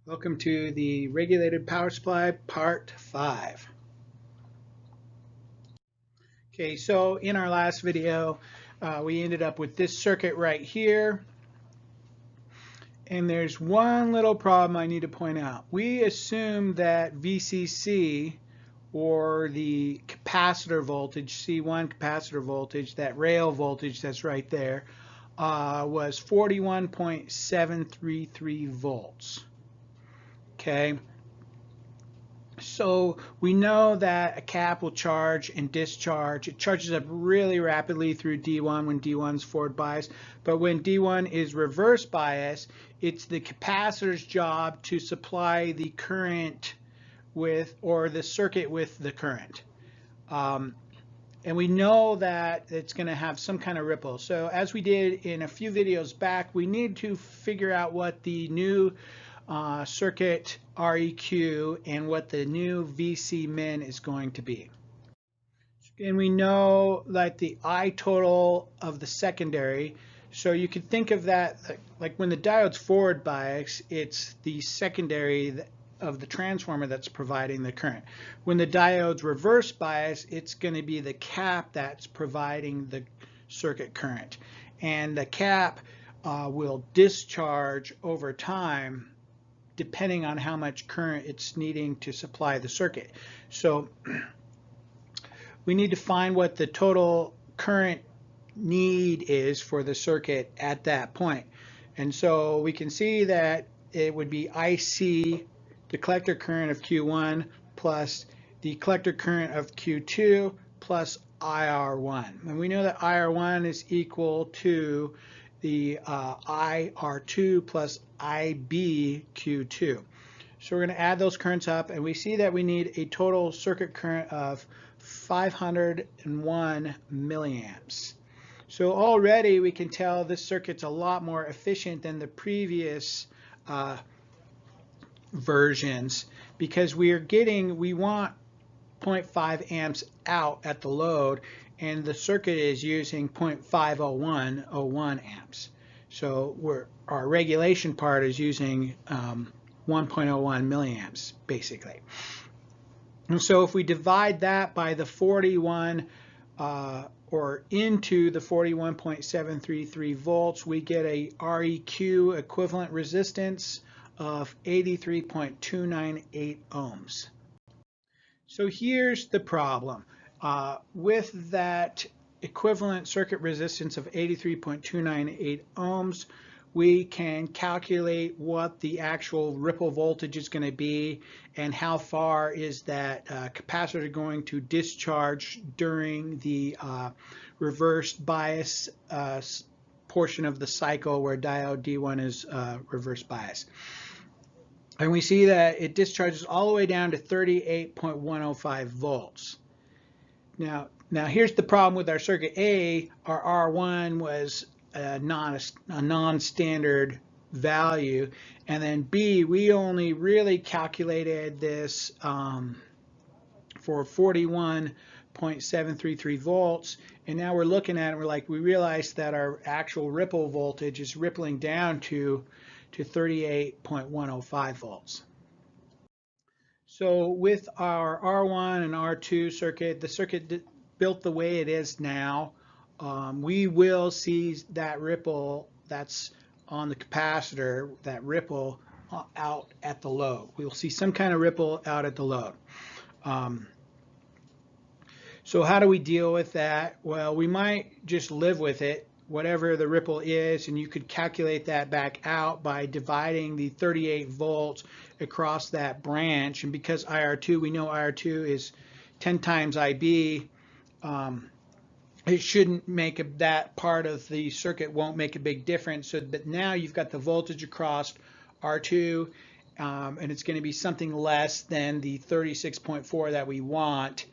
Welcome to the regulated power supply part 5. Okay, so in our last video, we ended up with this circuit right here. And there's one little problem I need to point out. We assume that VCC, or the capacitor voltage, C1 capacitor voltage, that rail voltage that's right there, was 41.733 volts. Okay. So we know that a cap will charge and discharge. It charges up really rapidly through D1 when D1 is forward bias, but when D1 is reverse bias, it's the capacitor's job to supply the current with, or the circuit with the current. And we know that it's going to have some kind of ripple. So as we did in a few videos back, we need to figure out what the new circuit REQ and what the new VC min is going to be. And we know that the I total of the secondary, so you could think of that like when the diode's forward bias, it's the secondary of the transformer that's providing the current. When the diode's reverse bias, it's going to be the cap that's providing the circuit current. And the cap will discharge over time depending on how much current it's needing to supply the circuit. So we need to find what the total current need is for the circuit at that point. And so we can see that it would be IC, the collector current of Q1, plus the collector current of Q2, plus IR1. And we know that IR1 is equal to the IR2 plus IBQ2. So we're going to add those currents up, and we see that we need a total circuit current of 501 milliamps. So already we can tell this circuit's a lot more efficient than the previous versions, because we want 0.5 amps out at the load, and the circuit is using 0.501 amps. So our regulation part is using 1.01 milliamps basically. And so if we divide that by the 41 or into the 41.733 volts, we get a REQ equivalent resistance of 83.298 ohms. So here's the problem. With that equivalent circuit resistance of 83.298 ohms, we can calculate what the actual ripple voltage is going to be and how far is that capacitor going to discharge during the reversed bias portion of the cycle where diode D1 is reverse bias. And we see that it discharges all the way down to 38.105 volts. Now here's the problem with our circuit A. Our R1 was a non-standard value, and then B, we only really calculated this for 41.733 volts, and now we're looking at it, we realize that our actual ripple voltage is rippling down to 38.105 volts. So with our R1 and R2 circuit, the circuit built the way it is now, we will see that ripple that's on the capacitor, that ripple out at the load. We'll see some kind of ripple out at the load. So how do we deal with that? Well, we might just live with it, whatever the ripple is, and you could calculate that back out by dividing the 38 volts across that branch. And because IR2, we know IR2 is 10 times IB, it shouldn't make that part of the circuit won't make a big difference. So, but now you've got the voltage across R2, and it's going to be something less than the 36.4 that we want.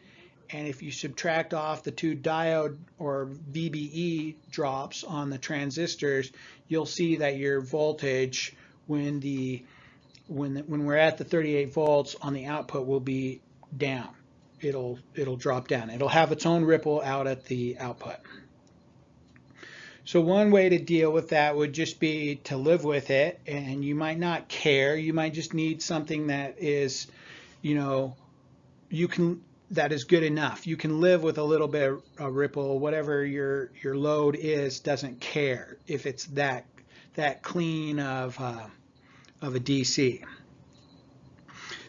And if you subtract off the two diode or VBE drops on the transistors, you'll see that your voltage when we're at the 38 volts on the output will be down. It'll drop down. It'll have its own ripple out at the output. So one way to deal with that would just be to live with it, and you might not care. You might just need something that is, you know, you can that is good enough. You can live with a little bit of ripple. Whatever your load is doesn't care if it's that clean of a DC.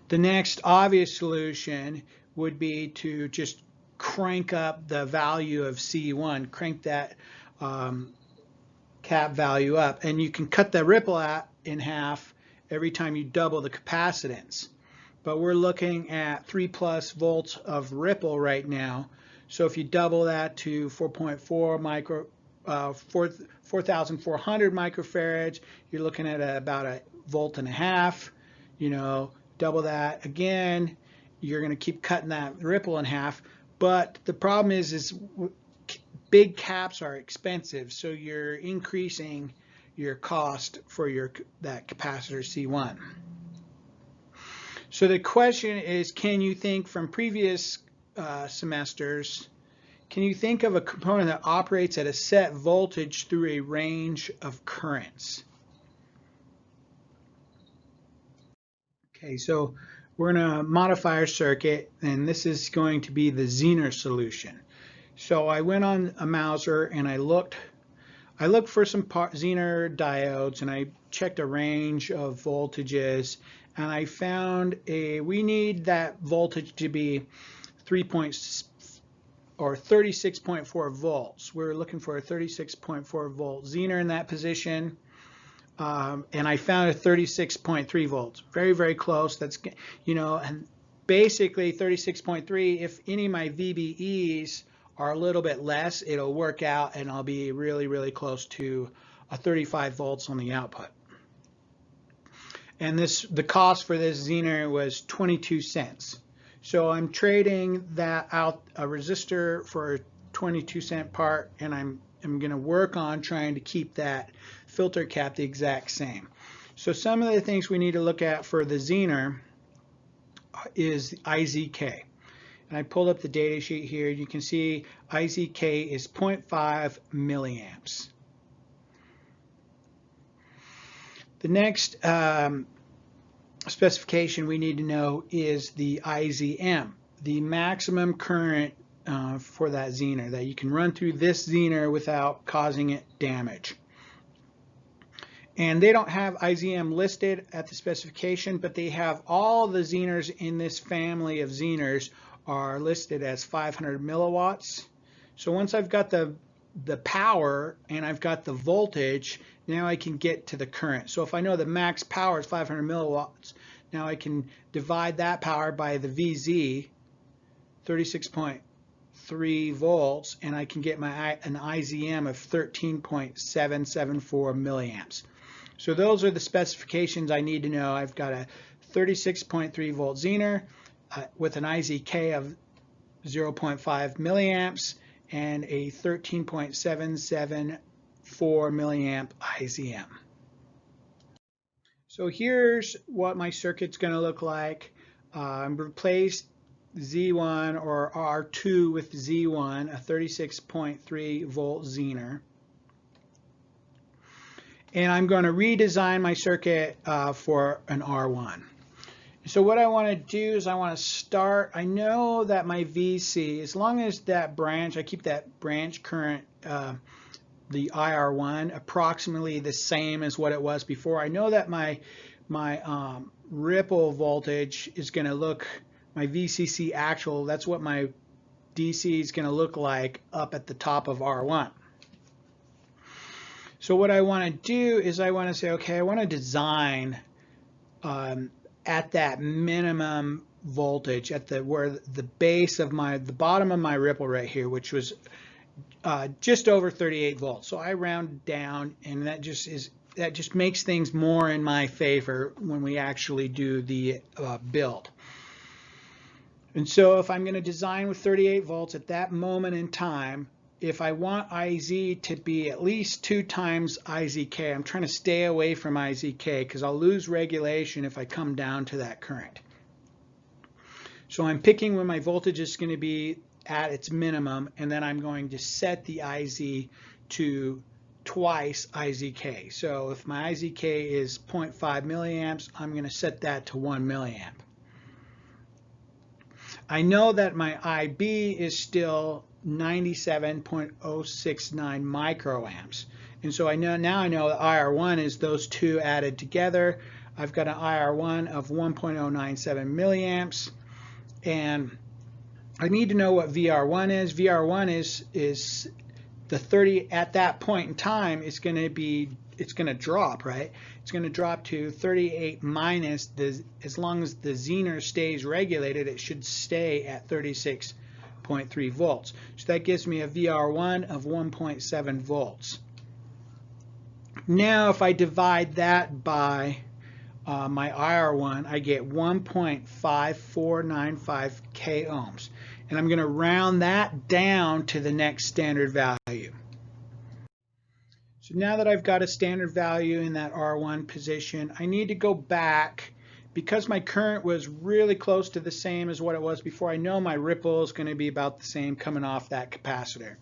The next obvious solution would be to just crank up the value of C1, crank that cap value up, and you can cut the ripple out in half every time you double the capacitance. But we're looking at 3+ volts of ripple right now. So if you double that to 4,400 microfarads, you're looking at about 1.5 volts. You know, double that again, you're going to keep cutting that ripple in half. But the problem is big caps are expensive, so you're increasing your cost for that capacitor C1. So the question is, can you think from previous semesters, can you think of a component that operates at a set voltage through a range of currents? Okay, so we're going to modify our circuit, and this is going to be the Zener solution. So I went on a Mauser and I looked for some Zener diodes, and I checked a range of voltages, and I found we need that voltage to be 36.4 volts. We're looking for a 36.4 volt Zener in that position. And I found a 36.3 volts, very, very close. That's, you know, and basically 36.3, if any of my VBEs are a little bit less, it'll work out and I'll be really, really close to a 35 volts on the output. And the cost for this Zener was 22 cents. So I'm trading that out, a resistor for a 22-cent part, and I'm going to work on trying to keep that filter cap the exact same. So some of the things we need to look at for the Zener is IZK. And I pulled up the data sheet here. You can see IZK is 0.5 milliamps. The next specification we need to know is the IZM, the maximum current for that Zener, that you can run through this Zener without causing it damage. And they don't have IZM listed at the specification, but they have all the Zeners in this family of Zeners are listed as 500 milliwatts. So once I've got the power and I've got the voltage, now I can get to the current. So if I know the max power is 500 milliwatts, now I can divide that power by the VZ, 36.3 volts, and I can get an IZM of 13.774 milliamps. So those are the specifications I need to know. I've got a 36.3 volt Zener with an IZK of 0.5 milliamps and a 13.774 milliamp IZM. So here's what my circuit's going to look like. Replace Z1 or R2 with Z1, a 36.3 volt Zener. And I'm going to redesign my circuit for an R1. So what I want to do is I want to start, I know that my VC, as long as that branch, I keep that branch current, the IR1, approximately the same as what it was before. I know that my ripple voltage is going to look, my VCC actual, that's what my DC is going to look like up at the top of R1. So what I want to do is I want to say, okay, I want to design at that minimum voltage, at where the base of the bottom of my ripple right here, which was just over 38 volts. So I round down, and that just makes things more in my favor when we actually do the build. And so if I'm going to design with 38 volts at that moment in time, if I want IZ to be at least 2 times IZK, I'm trying to stay away from IZK because I'll lose regulation if I come down to that current. So I'm picking when my voltage is going to be at its minimum, and then I'm going to set the IZ to twice IZK. So if my IZK is 0.5 milliamps, I'm going to set that to 1 milliamp. I know that my IB is still 97.069 microamps. And so now I know that IR1 is those two added together. I've got an IR1 of 1.097 milliamps. And I need to know what VR1 is. VR1 is the 30 at that point in time. It's going to drop, right? It's going to drop to 38 minus the, as long as the Zener stays regulated, it should stay at 36.3 volts. So that gives me a VR1 of 1.7 volts. Now if I divide that by my IR1, I get 1.5495 k ohms. And I'm going to round that down to the next standard value. So now that I've got a standard value in that R1 position, I need to go back. Because my current was really close to the same as what it was before, I know my ripple is going to be about the same coming off that capacitor.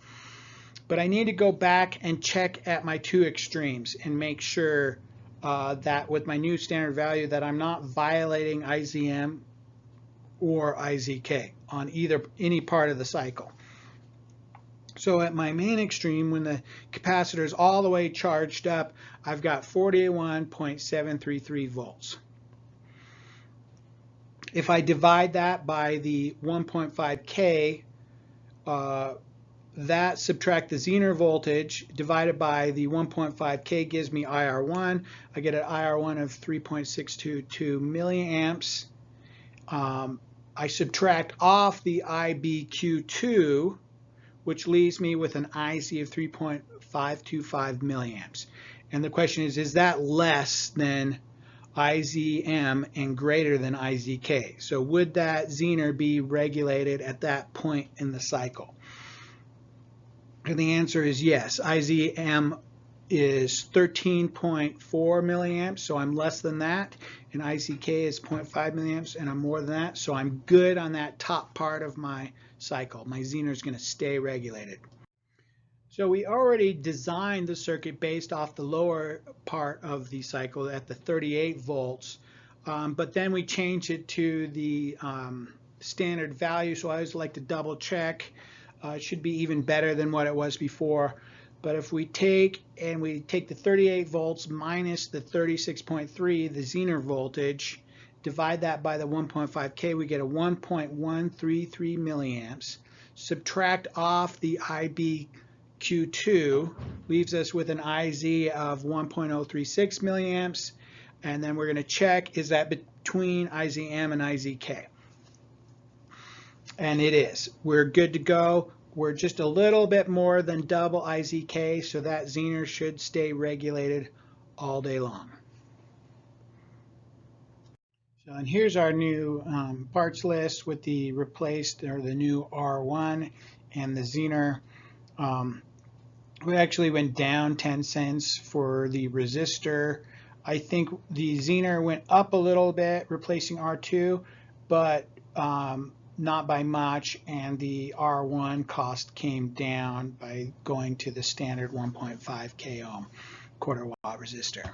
But I need to go back and check at my two extremes and make sure that with my new standard value that I'm not violating IZM or IZK on any part of the cycle. So at my main extreme, when the capacitor is all the way charged up, I've got 41.733 volts. If I divide that by the 1.5K, that subtract the Zener voltage divided by the 1.5K gives me IR1. I get an IR1 of 3.622 milliamps. I subtract off the IBQ2, which leaves me with an IZ of 3.525 milliamps. And the question is that less than IZM and greater than IZK? So would that Zener be regulated at that point in the cycle? And the answer is yes. IZM is 13.4 milliamps, so I'm less than that. And IZK is 0.5 milliamps, and I'm more than that. So I'm good on that top part of my cycle. My Zener is going to stay regulated. So we already designed the circuit based off the lower part of the cycle at the 38 volts, but then we changed it to the standard value. So I always like to double check. It should be even better than what it was before. But if we take the 38 volts minus the 36.3, the Zener voltage, divide that by the 1.5K, we get a 1.133 milliamps. Subtract off the IBQ2, leaves us with an IZ of 1.036 milliamps. And then we're going to check, is that between IZM and IZK? And it is. We're good to go. We're just a little bit more than double IZK, so that Zener should stay regulated all day long. So, and here's our new parts list with the replaced or the new R1 and the Zener. We actually went down 10 cents for the resistor. I think the Zener went up a little bit, replacing R2, but not by much, and the R1 cost came down by going to the standard 1.5 k ohm quarter watt resistor.